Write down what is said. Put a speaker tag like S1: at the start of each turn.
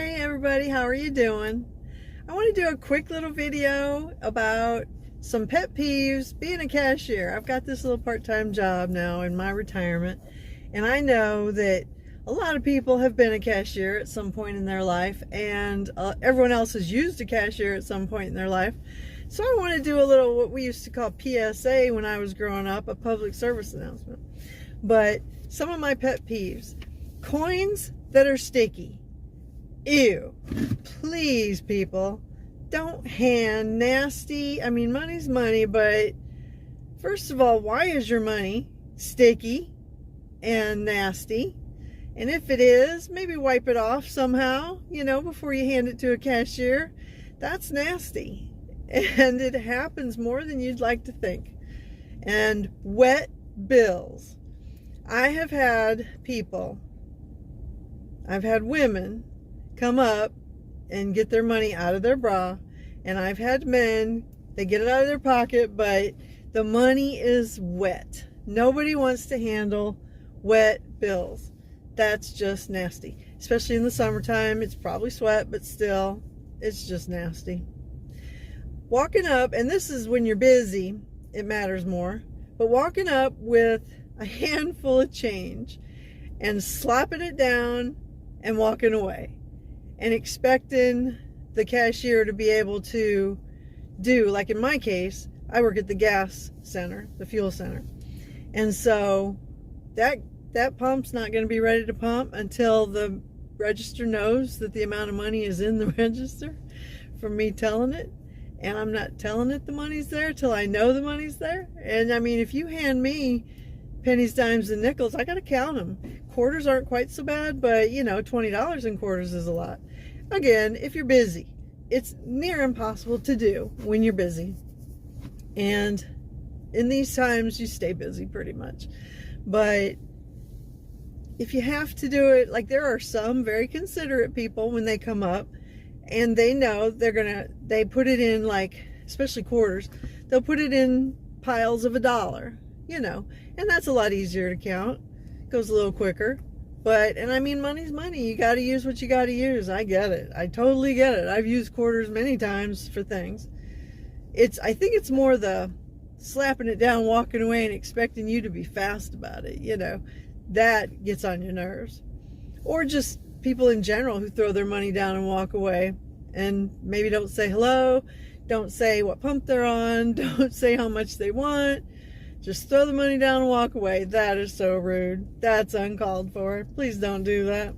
S1: Hey everybody, how are you doing? I want to do a quick little video about some pet peeves being a cashier. I've got this little part-time job now in my retirement, and I know that a lot of people have been a cashier at some point in their life, and everyone else has used a cashier at some point in their life. So I want to do a little what we used to call PSA when I was growing up, a public service announcement. But some of my pet peeves: coins that are sticky. Ew. Please, people, don't hand nasty, I mean, money's money, but first of all, why is your money sticky and nasty? And if it is, maybe wipe it off somehow, before you hand it to a cashier. That's nasty. And it happens more than you'd like to think. And wet bills. I've had women come up and get their money out of their bra, and I've had men, they get it out of their pocket, but the money is wet. Nobody wants to handle wet bills. That's just nasty, especially in the summertime. It's probably sweat, but still, it's just nasty. Walking up, and this is when you're busy, it matters more, but walking up with a handful of change and slapping it down and walking away, and expecting the cashier to be able to do, like in my case, I work at the gas center, the fuel center. And so that pump's not going to be ready to pump until the register knows that the amount of money is in the register from me telling it. And I'm not telling it the money's there till I know the money's there. And I mean, if you hand me pennies, dimes, and nickels, I got to count them. Quarters aren't quite so bad, but $20 in quarters is a lot. Again, if you're busy, it's near impossible to do when you're busy. And in these times, you stay busy pretty much. But if you have to do it, like there are some very considerate people when they come up and they know they put it in, like, especially quarters, they'll put it in piles of $1, and that's a lot easier to count. Goes a little quicker. And I mean, money's money. You got to use what you got to use. I get it. I totally get it. I've used quarters many times for things. I think it's more the slapping it down, walking away, and expecting you to be fast about it. That gets on your nerves. Or just people in general who throw their money down and walk away and maybe don't say hello, don't say what pump they're on, don't say how much they want. Just throw the money down and walk away. That is so rude. That's uncalled for. Please don't do that.